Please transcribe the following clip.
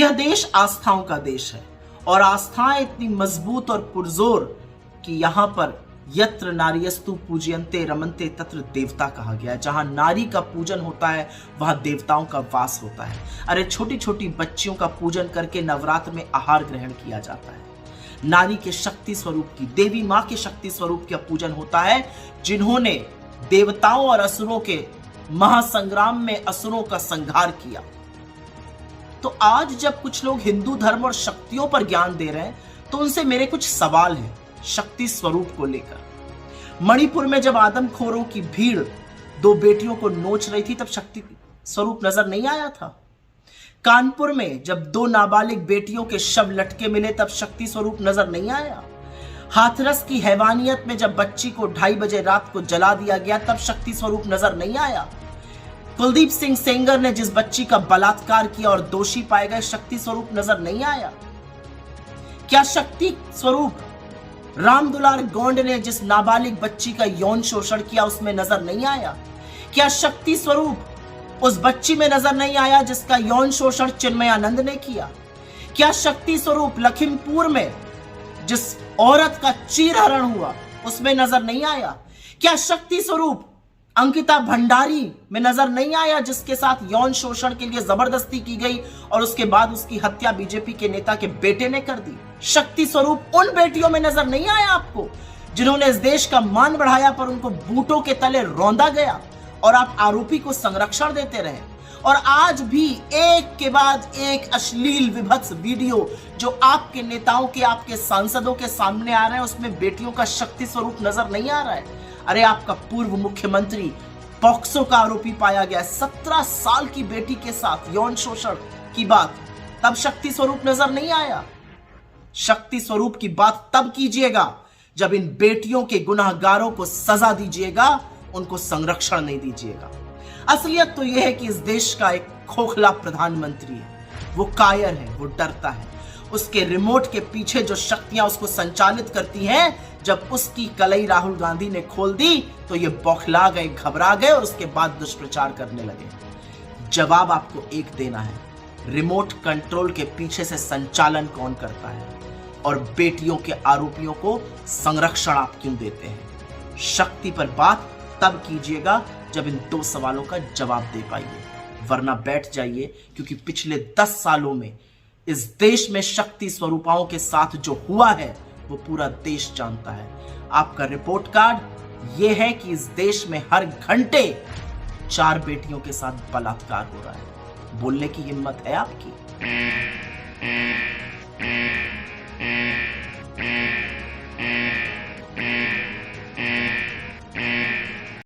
यह देश आस्थाओं का देश है और आस्थाएं इतनी मजबूत और पुरजोर कि यहां पर यत्र नार्यस्तु पूजयन्ते रमन्ते तत्र देवता कहा गया है। जहां नारी का पूजन होता है वहां देवताओं का वास होता है। अरे छोटी छोटी बच्चियों का पूजन करके नवरात्र में आहार ग्रहण किया जाता है। नारी के शक्ति स्वरूप की, देवी मां के शक्ति स्वरूप का पूजन होता है, जिन्होंने देवताओं और असुरों के महासंग्राम में असुरों का संहार किया। तो आज जब कुछ लोग हिंदू धर्म और शक्तियों पर ज्ञान दे रहे हैं तो उनसे मेरे कुछ सवाल हैं शक्ति स्वरूप को लेकर। मणिपुर में जब आदमखोरों की भीड़ दो बेटियों को नोच रही थी तब शक्ति स्वरूप नजर नहीं आया था। कानपुर में जब दो नाबालिग बेटियों के शव लटके मिले तब शक्ति स्वरूप नजर नहीं आया। हाथरस की हैवानियत में जब बच्ची को 2:30 बजे रात को जला दिया गया तब शक्ति स्वरूप नजर नहीं आया। कुलदीप सिंह सेंगर ने जिस बच्ची का बलात्कार किया और दोषी पाए गए, शक्ति स्वरूप नजर नहीं आया। क्या शक्ति स्वरूप रामदुलार गोंड ने जिस नाबालिग बच्ची का यौन शोषण किया उसमें नजर नहीं आया? क्या शक्ति स्वरूप उस बच्ची में नजर नहीं आया जिसका यौन शोषण चिन्मयानंद ने किया? क्या शक्ति स्वरूप लखीमपुर में जिस औरत का चीरहरण हुआ उसमें नजर नहीं आया? क्या शक्ति स्वरूप अंकिता भंडारी में नजर नहीं आया जिसके साथ यौन शोषण के लिए जबरदस्ती की गई और उसके बाद उसकी हत्या बीजेपी के नेता के बेटे ने कर दी? शक्ति स्वरूप उन बेटियों में नजर नहीं आया आपको जिन्होंने इस देश का मान बढ़ाया पर उनको बूटों के तले रौंदा गया और आप आरोपी को संरक्षण देते रहे? और आज भी एक के बाद एक अश्लील विभत्स वीडियो जो आपके नेताओं के, आपके सांसदों के सामने आ रहे हैं उसमें बेटियों का शक्ति स्वरूप नजर नहीं आ रहा है। अरे आपका पूर्व मुख्यमंत्री पॉक्सो का आरोपी पाया गया, 17 साल की बेटी के साथ यौन शोषण की बात, तब शक्ति स्वरूप नजर नहीं आया। शक्ति स्वरूप की बात तब कीजिएगा जब इन बेटियों के गुनाहगारों को सजा दीजिएगा, उनको संरक्षण नहीं दीजिएगा। असलियत तो यह है कि इस देश का एक खोखला प्रधानमंत्री है, वो कायर है, वो डरता है। उसके रिमोट के पीछे जो शक्तियां उसको संचालित करती हैं, जब उसकी कलई राहुल गांधी ने खोल दी तो ये बौखला गए, घबरा गए और उसके बाद दुष्प्रचार करने लगे। जवाब आपको एक देना है, रिमोट कंट्रोल के पीछे से संचालन कौन करता है और बेटियों के आरोपियों को संरक्षण आप क्यों देते हैं? शक्ति पर बात तब कीजिएगा जब इन 2 सवालों का जवाब दे पाइए, वरना बैठ जाइए, क्योंकि पिछले 10 सालों में इस देश में शक्ति स्वरूपाओं के साथ जो हुआ है वो पूरा देश जानता है। आपका रिपोर्ट कार्ड ये है कि इस देश में हर घंटे 4 बेटियों के साथ बलात्कार हो रहा है। बोलने की हिम्मत है आपकी?